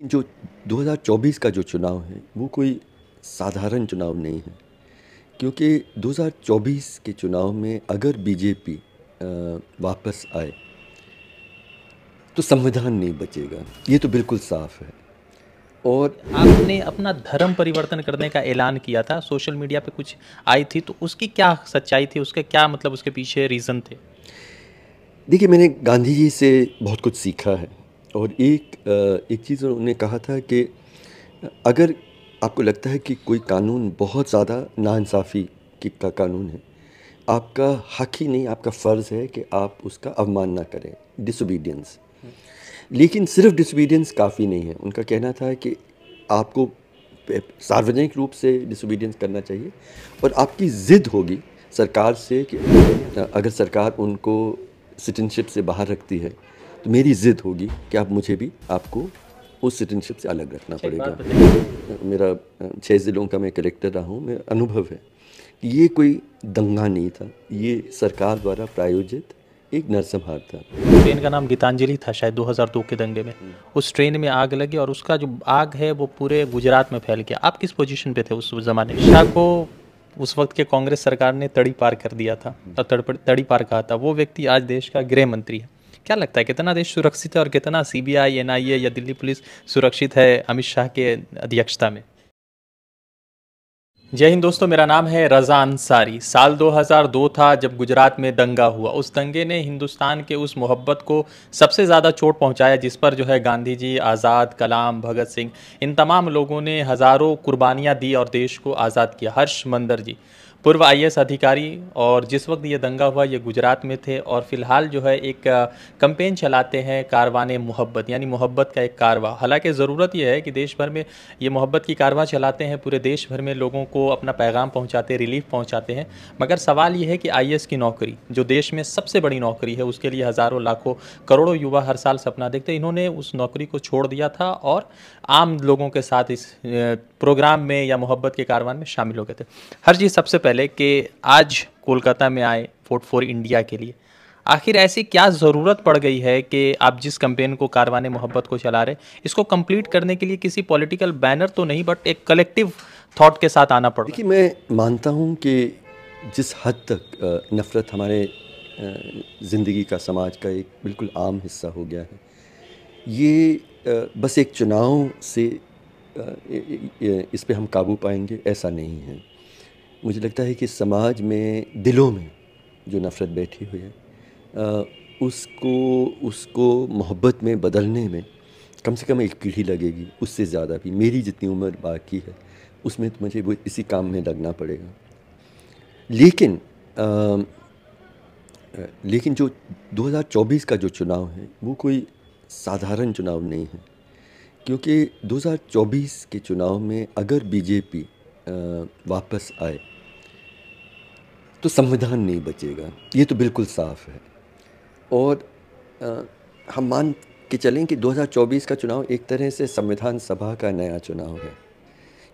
जो 2024 का जो चुनाव है वो कोई साधारण चुनाव नहीं है, क्योंकि 2024 के चुनाव में अगर बीजेपी वापस आए तो संविधान नहीं बचेगा, ये तो बिल्कुल साफ है। और आपने अपना धर्म परिवर्तन करने का ऐलान किया था, सोशल मीडिया पे कुछ आई थी, तो उसकी क्या सच्चाई थी? उसके क्या मतलब उसके पीछे रीज़न थे? देखिए, मैंने गांधी जी से बहुत कुछ सीखा है। और एक चीज़ उन्होंने कहा था कि अगर आपको लगता है कि कोई कानून बहुत ज़्यादा नाइंसाफ़ी का कानून है, आपका हक ही नहीं, आपका फ़र्ज़ है कि आप उसका अवमानना करें, डिसोबीडियंस। लेकिन सिर्फ डिसोबीडियंस काफ़ी नहीं है। उनका कहना था कि आपको सार्वजनिक रूप से डिसोबीडियंस करना चाहिए, और आपकी ज़िद होगी सरकार से कि अगर सरकार उनको सिटीज़नशिप से बाहर रखती है तो मेरी ज़िद होगी कि आप मुझे भी आपको उस सिटीज़नशिप से अलग रखना अच्छा, एक बात पड़ेगा। बताइए। मेरा 6 ज़िलों का मैं कलेक्टर रहा हूँ, मेरा अनुभव है कि ये कोई दंगा नहीं था, ये सरकार द्वारा प्रायोजित एक नरसंहार था। ट्रेन का नाम गीतांजलि था शायद 2002 के दंगे में। उस ट्रेन में आग लगी और उसका जो आग है वो पूरे गुजरात में फैल गया। आप किस पोजीशन पे थे उस ज़माने में? शाह को उस वक्त के कांग्रेस सरकार ने तड़ी पार कर दिया था और तड़ी पार कहा था। वो व्यक्ति आज देश का गृह मंत्री है। क्या लगता है कितना देश सुरक्षित है और कितना सीबीआई, एनआईए या दिल्ली पुलिस सुरक्षित है अमित शाह के अध्यक्षता में? जय हिंद दोस्तों, मेरा नाम है रज़ा अंसारी। साल 2002 था जब गुजरात में दंगा हुआ। उस दंगे ने हिंदुस्तान के उस मोहब्बत को सबसे ज़्यादा चोट पहुंचाया जिस पर जो है गांधी जी, आज़ाद, कलाम, भगत सिंह, इन तमाम लोगों ने हज़ारों कुर्बानियां दी और देश को आज़ाद किया। हर्ष मंदर जी पूर्व आईएएस अधिकारी, और जिस वक्त ये दंगा हुआ ये गुजरात में थे और फिलहाल जो है एक कैंपेन चलाते हैं कारवाने मोहब्बत, यानी मोहब्बत का एक कारवा। हालांकि ज़रूरत यह है कि देश भर में ये मोहब्बत की कारवां चलाते हैं, पूरे देश भर में लोगों को अपना पैगाम पहुंचाते हैं, रिलीफ पहुंचाते हैं। मगर सवाल ये है कि आईएएस की नौकरी जो देश में सबसे बड़ी नौकरी है, उसके लिए हज़ारों लाखों करोड़ों युवा हर साल सपना देखते हैं, इन्होंने उस नौकरी को छोड़ दिया था और आम लोगों के साथ इस प्रोग्राम में या मोहब्बत के कारवां में शामिल हो गए थे। हर चीज़ सबसे पहले कि आज कोलकाता में आए वोट फॉर इंडिया के लिए, आखिर ऐसी क्या ज़रूरत पड़ गई है कि आप जिस कैंपेन को कारवाने मोहब्बत को चला रहे, इसको कंप्लीट करने के लिए किसी पॉलिटिकल बैनर तो नहीं बट एक कलेक्टिव थॉट के साथ आना पड़ रहा देखिए, मैं मानता हूँ कि जिस हद तक नफ़रत हमारे ज़िंदगी का, समाज का एक बिल्कुल आम हिस्सा हो गया है, ये बस एक चुनाव से इस पे हम काबू पाएंगे ऐसा नहीं है। मुझे लगता है कि समाज में, दिलों में जो नफ़रत बैठी हुई है, अ, उसको उसको मोहब्बत में बदलने में कम से कम एक पीढ़ी लगेगी, उससे ज़्यादा भी। मेरी जितनी उम्र बाकी है उसमें तो मुझे वो इसी काम में लगना पड़ेगा। लेकिन अ, लेकिन जो 2024 का जो चुनाव है वो कोई साधारण चुनाव नहीं है, क्योंकि 2024 के चुनाव में अगर बीजेपी वापस आए तो संविधान नहीं बचेगा, ये तो बिल्कुल साफ है। और अ, हम मान के चलें कि 2024 का चुनाव एक तरह से संविधान सभा का नया चुनाव है,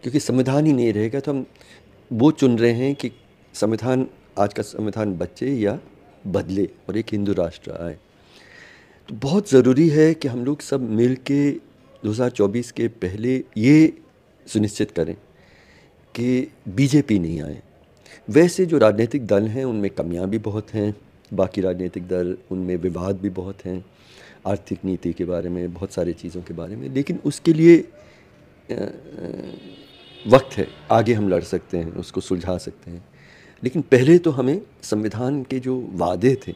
क्योंकि संविधान ही नहीं रहेगा तो हम वो चुन रहे हैं कि संविधान, आज का संविधान बचे या बदले और एक हिंदू राष्ट्र आए। तो बहुत ज़रूरी है कि हम लोग सब मिल के 2024 के पहले ये सुनिश्चित करें कि बीजेपी नहीं आए। वैसे जो राजनीतिक दल हैं उनमें कमियां भी बहुत हैं, बाकी राजनीतिक दल उनमें विवाद भी बहुत हैं, आर्थिक नीति के बारे में, बहुत सारी चीज़ों के बारे में। लेकिन उसके लिए वक्त है, आगे हम लड़ सकते हैं, उसको सुलझा सकते हैं। लेकिन पहले तो हमें संविधान के जो वादे थे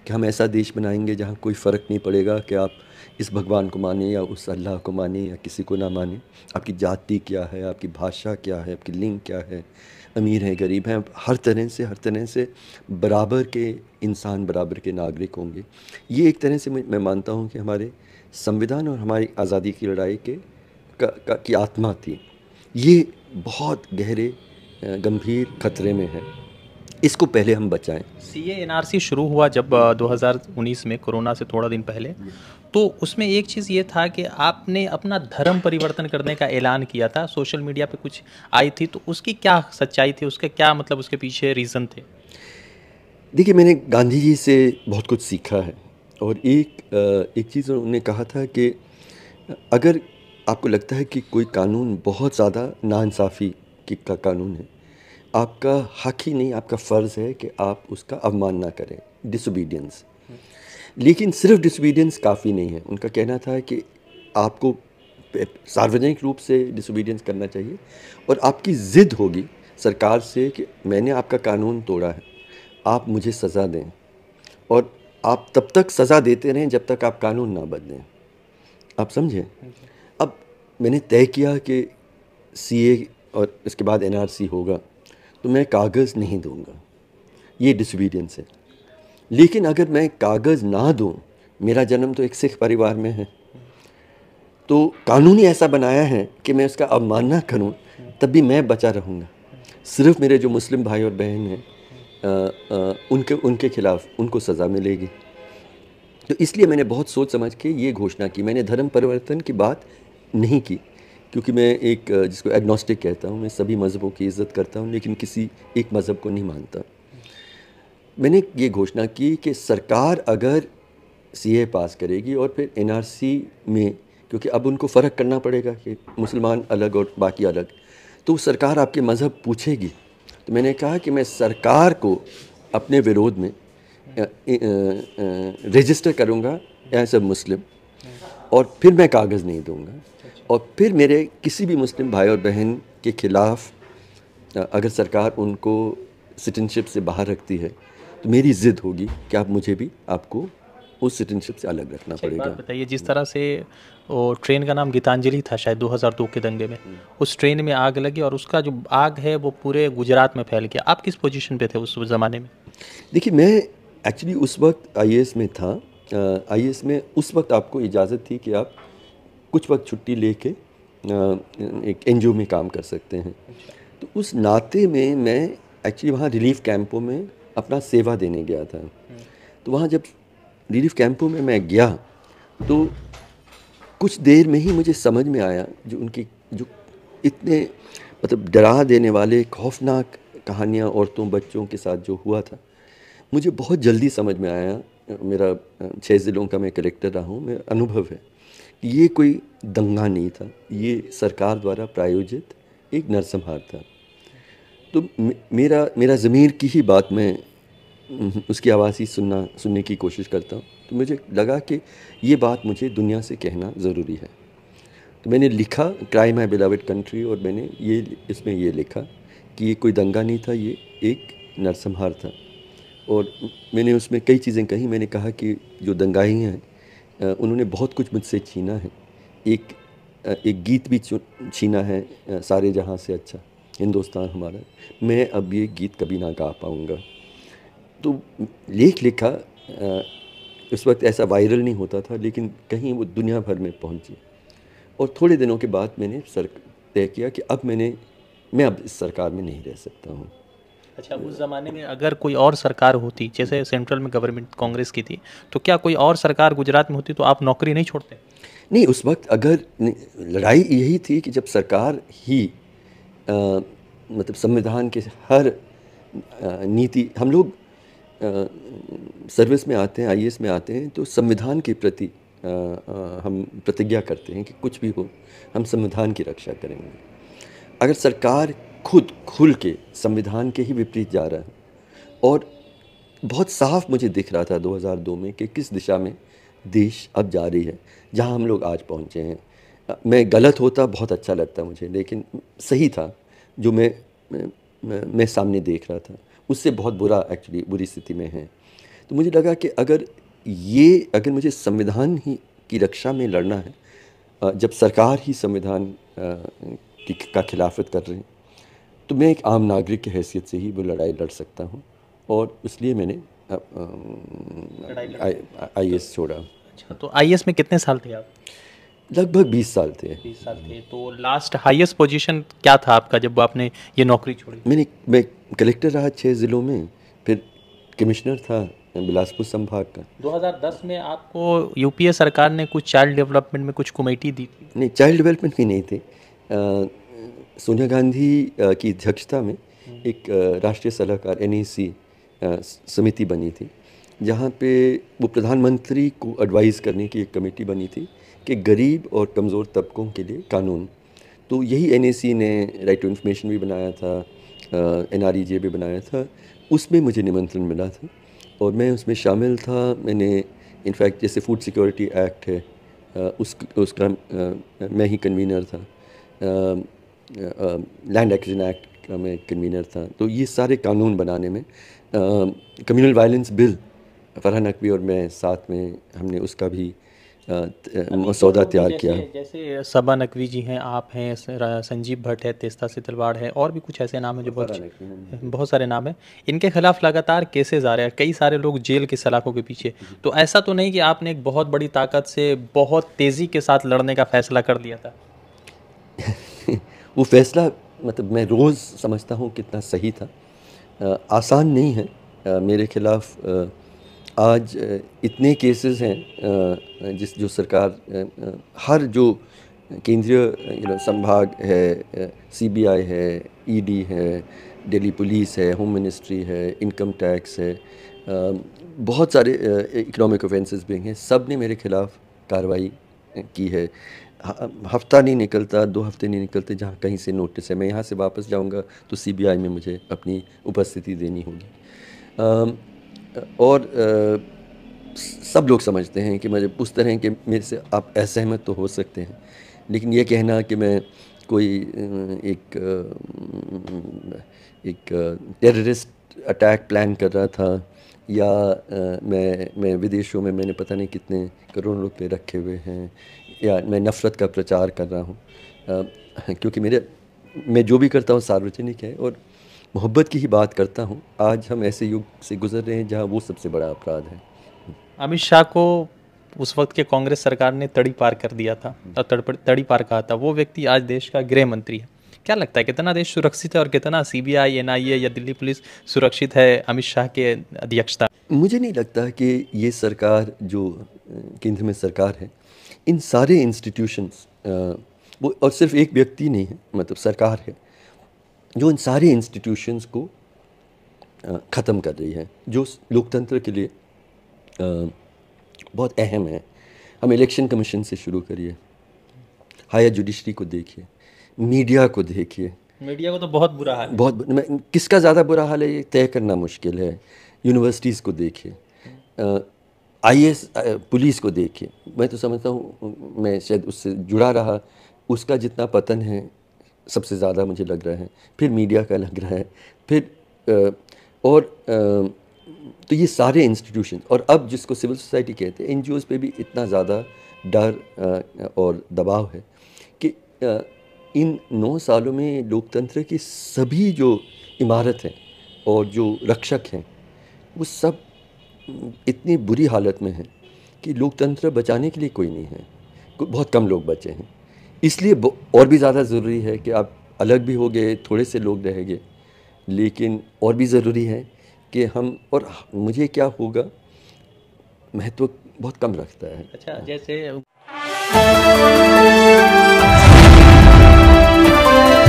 कि हम ऐसा देश बनाएंगे जहाँ कोई फ़र्क नहीं पड़ेगा कि आप इस भगवान को माने या उस अल्लाह को माने या किसी को ना माने, आपकी जाति क्या है, आपकी भाषा क्या है, आपकी लिंग क्या है, अमीर हैं गरीब हैं, हर तरह से बराबर के इंसान, बराबर के नागरिक होंगे। ये एक तरह से मैं मानता हूँ कि हमारे संविधान और हमारी आज़ादी की लड़ाई की आत्मा थी। ये बहुत गहरे गंभीर खतरे में है, इसको पहले हम बचाएं। सीए एनआरसी शुरू हुआ जब 2019 में, कोरोना से थोड़ा दिन पहले, तो उसमें एक चीज़ ये था कि आपने अपना धर्म परिवर्तन करने का ऐलान किया था, सोशल मीडिया पे कुछ आई थी, तो उसकी क्या सच्चाई थी? उसके क्या मतलब उसके पीछे रीज़न थे? देखिए, मैंने गांधी जी से बहुत कुछ सीखा है। और एक चीज़ उन्होंने कहा था कि अगर आपको लगता है कि कोई कानून बहुत ज़्यादा नाइंसाफ़ी का कानून है, आपका हक ही नहीं, आपका फ़र्ज़ है कि आप उसका अवमानना करें, डिसोबीडियंस। लेकिन सिर्फ डिसोबीडियंस काफ़ी नहीं है। उनका कहना था कि आपको सार्वजनिक रूप से डिसोबीडियंस करना चाहिए और आपकी ज़िद होगी सरकार से कि मैंने आपका कानून तोड़ा है, आप मुझे सज़ा दें, और आप तब तक सज़ा देते रहें जब तक आप कानून ना बदलें। आप समझे? अब मैंने तय किया कि सीए और इसके बाद एनआरसी होगा, तो मैं कागज़ नहीं दूंगा, ये डिसोबीडियंस है। लेकिन अगर मैं कागज़ ना दूं, मेरा जन्म तो एक सिख परिवार में है, तो कानून ही ऐसा बनाया है कि मैं उसका अवमानना करूं तब भी मैं बचा रहूँगा। सिर्फ मेरे जो मुस्लिम भाई और बहन हैं उनके खिलाफ उनको सज़ा मिलेगी। तो इसलिए मैंने बहुत सोच समझ के ये घोषणा की। मैंने धर्म परिवर्तन की बात नहीं की, क्योंकि मैं एक जिसको एग्नोस्टिक कहता हूँ, मैं सभी मज़हबों की इज़्ज़त करता हूँ लेकिन किसी एक मज़हब को नहीं मानता। मैंने ये घोषणा की कि सरकार अगर सीए पास करेगी और फिर एनआरसी में, क्योंकि अब उनको फ़र्क करना पड़ेगा कि मुसलमान अलग और बाकी अलग, तो सरकार आपके मज़हब पूछेगी। तो मैंने कहा कि मैं सरकार को अपने विरोध में रजिस्टर करूँगा एज अ मुस्लिम, और फिर मैं कागज़ नहीं दूँगा। और फिर मेरे किसी भी मुस्लिम भाई और बहन के ख़िलाफ़ अगर सरकार उनको सिटीजनशिप से बाहर रखती है, तो मेरी ज़िद होगी कि आप मुझे भी आपको उस सिटीजनशिप से अलग रखना अच्छा, एक पड़ेगा। बात बताइए, जिस तरह से वो ट्रेन का नाम गीतांजलि था शायद 2002 के दंगे में, उस ट्रेन में आग लगी और उसका जो आग है वो पूरे गुजरात में फैल गया। आप किस पोजीशन पे थे उस ज़माने में? देखिए, मैं एक्चुअली उस वक्त आईएएस में था। आईएएस में उस वक्त आपको इजाज़त थी कि आप कुछ वक्त छुट्टी लेके एक एनजीओ में काम कर सकते हैं। तो उस नाते में मैं एक्चुअली वहाँ रिलीफ कैंपों में अपना सेवा देने गया था। तो वहाँ जब रिलीफ कैंपों में मैं गया, तो कुछ देर में ही मुझे समझ में आया जो उनकी जो इतने मतलब डरा देने वाले खौफनाक कहानियाँ औरतों बच्चों के साथ जो हुआ था, मुझे बहुत जल्दी समझ में आया। मेरा 6 ज़िलों का मैं कलेक्टर रहा हूँ, मेरा अनुभव है कि ये कोई दंगा नहीं था, ये सरकार द्वारा प्रायोजित एक नरसंहार था। तो मेरा मेरा ज़मीर की ही बात मैं उसकी आवाज़ ही सुनने की कोशिश करता हूँ। तो मुझे लगा कि ये बात मुझे दुनिया से कहना ज़रूरी है। तो मैंने लिखा क्राई माई बिलवड कंट्री, और मैंने ये इसमें ये लिखा कि ये कोई दंगा नहीं था, ये एक नरसंहार था। और मैंने उसमें कई चीज़ें कही। मैंने कहा कि जो दंगाई हैं उन्होंने बहुत कुछ मुझसे छीना है। एक गीत भी छीना है, सारे जहाँ से अच्छा हिंदुस्तान हमारा, मैं अब ये गीत कभी ना गा पाऊँगा। तो लेख लिखा, उस वक्त ऐसा वायरल नहीं होता था, लेकिन कहीं वो दुनिया भर में पहुंची। और थोड़े दिनों के बाद मैंने तय किया कि अब मैं अब इस सरकार में नहीं रह सकता हूँ। अच्छा, उस ज़माने में अगर कोई और सरकार होती, जैसे सेंट्रल में गवर्नमेंट कांग्रेस की थी, तो क्या कोई और सरकार गुजरात में होती तो आप नौकरी नहीं छोड़ते? नहीं, उस वक्त अगर लड़ाई यही थी कि जब सरकार ही मतलब संविधान के हर नीति, हम लोग सर्विस में आते हैं, आईएएस में आते हैं, तो संविधान के प्रति हम प्रतिज्ञा करते हैं कि कुछ भी हो हम संविधान की रक्षा करेंगे। अगर सरकार खुद खुल के संविधान के ही विपरीत जा रहा है, और बहुत साफ मुझे दिख रहा था 2002 में कि किस दिशा में देश अब जा रही है, जहां हम लोग आज पहुंचे हैं। मैं गलत होता बहुत अच्छा लगता मुझे, लेकिन सही था जो मैं सामने देख रहा था, उससे बहुत बुरी स्थिति में है। तो मुझे लगा कि अगर मुझे संविधान ही की रक्षा में लड़ना है, जब सरकार ही संविधान का खिलाफत कर रही है, तो मैं एक आम नागरिक की हैसियत से ही वो लड़ाई लड़ सकता हूँ, और इसलिए मैंने आईएएस छोड़ा। अच्छा, तो आईएएस में कितने साल थे आप? लगभग 20 साल थे। 20 साल थे। तो लास्ट हाईएस्ट पोजीशन क्या था आपका जब आपने ये नौकरी छोड़ी? मैं कलेक्टर रहा 6 ज़िलों में, फिर कमिश्नर था बिलासपुर संभाग का। 2010 में आपको यूपीए सरकार ने कुछ चाइल्ड डेवलपमेंट में कुछ कमेटी दी थी? नहीं, चाइल्ड डेवलपमेंट की नहीं थी। सोनिया गांधी की अध्यक्षता में एक राष्ट्रीय सलाहकार एनएसी समिति बनी थी, जहाँ पे वो प्रधानमंत्री को एडवाइस करने की एक कमेटी बनी थी कि गरीब और कमज़ोर तबकों के लिए कानून। तो यही एनएसी ने राइट टू इन्फॉर्मेशन भी बनाया था, एनआरईजे भी बनाया था, उसमें मुझे निमंत्रण मिला था और मैं उसमें शामिल था। मैंने इनफैक्ट जैसे फूड सिक्योरिटी एक्ट है उसका मैं ही कन्वीनर था, लैंड एक्विजिशन एक्ट का मैं कन्वीनर था। तो ये सारे कानून बनाने में communal violence bill Farhan Naqvi और मैं साथ में हमने उसका भी मसौदा तैयार किया। जैसे सबा नकवी जी हैं, आप हैं, संजीव भट्ट है, तेस्ता सितलवाड़ है, और भी कुछ ऐसे नाम हैं जो बहुत सारे नाम हैं। इनके खिलाफ लगातार केसेस आ रहे हैं, कई सारे लोग जेल के सलाखों के पीछे। तो ऐसा तो नहीं कि आपने एक बहुत बड़ी ताकत से बहुत तेज़ी के साथ लड़ने का फैसला कर लिया था? वो फैसला मतलब मैं रोज़ समझता हूँ कितना सही था। आसान नहीं है। मेरे खिलाफ आज इतने केसेस हैं जो सरकार हर जो केंद्रीय संभाग है, सीबीआई है, ईडी है, दिल्ली पुलिस है, होम मिनिस्ट्री है, इनकम टैक्स है, बहुत सारे इकोनॉमिक ऑफेंसेस भी हैं, सब ने मेरे ख़िलाफ़ कार्रवाई की है। हफ्ता नहीं निकलता, 2 हफ्ते नहीं निकलते जहाँ कहीं से नोटिस है। मैं यहाँ से वापस जाऊँगा तो सीबीआई में मुझे अपनी उपस्थिति देनी होगी। और सब लोग समझते हैं कि मुझे उस तरह के मेरे से आप असहमत तो हो सकते हैं, लेकिन ये कहना कि मैं कोई एक टेररिस्ट अटैक प्लान कर रहा था या मैं विदेशों में मैंने पता नहीं कितने करोड़ रुपए रखे हुए हैं या मैं नफ़रत का प्रचार कर रहा हूँ, क्योंकि मैं जो भी करता हूँ सार्वजनिक है और मोहब्बत की ही बात करता हूँ। आज हम ऐसे युग से गुजर रहे हैं जहाँ वो सबसे बड़ा अपराध है। अमित शाह को उस वक्त के कांग्रेस सरकार ने तड़ी पार कर दिया था और तड़ी पार कहा था। वो व्यक्ति आज देश का गृह मंत्री है। क्या लगता है कितना देश सुरक्षित है और कितना सीबीआई, एनआईए या दिल्ली पुलिस सुरक्षित है अमित शाह के अध्यक्षता? मुझे नहीं लगता कि ये सरकार जो केंद्र में सरकार है, इन सारे इंस्टीट्यूशंस वो और सिर्फ एक व्यक्ति नहीं है, मतलब सरकार है जो इन सारे इंस्टीट्यूशंस को ख़त्म कर रही है, जो लोकतंत्र के लिए बहुत अहम है। हम इलेक्शन कमीशन से शुरू करिए, हायर जुडिशरी को देखिए, मीडिया को देखिए। मीडिया को तो बहुत बुरा हाल है। किसका ज़्यादा बुरा हाल है ये तय करना मुश्किल है। यूनिवर्सिटीज़ को देखिए, आईएएस पुलिस को देखिए। मैं तो समझता हूँ, मैं शायद उससे जुड़ा रहा, उसका जितना पतन है सबसे ज़्यादा मुझे लग रहा है, फिर मीडिया का लग रहा है, फिर तो ये सारे इंस्टीट्यूशन, और अब जिसको सिविल सोसाइटी कहते हैं, एनजीओज पे भी इतना ज़्यादा डर और दबाव है कि इन 9 सालों में लोकतंत्र की सभी जो इमारत हैं और जो रक्षक हैं वो सब इतनी बुरी हालत में हैं कि लोकतंत्र बचाने के लिए कोई नहीं है, बहुत कम लोग बचे हैं। इसलिए और भी ज़्यादा ज़रूरी है कि आप अलग भी हो गए, थोड़े से लोग रहेंगे, लेकिन और भी ज़रूरी है कि हम, और मुझे क्या होगा महत्व बहुत कम रखता है। अच्छा, जैसे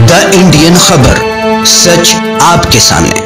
द इंडियन खबर, सच आपके सामने।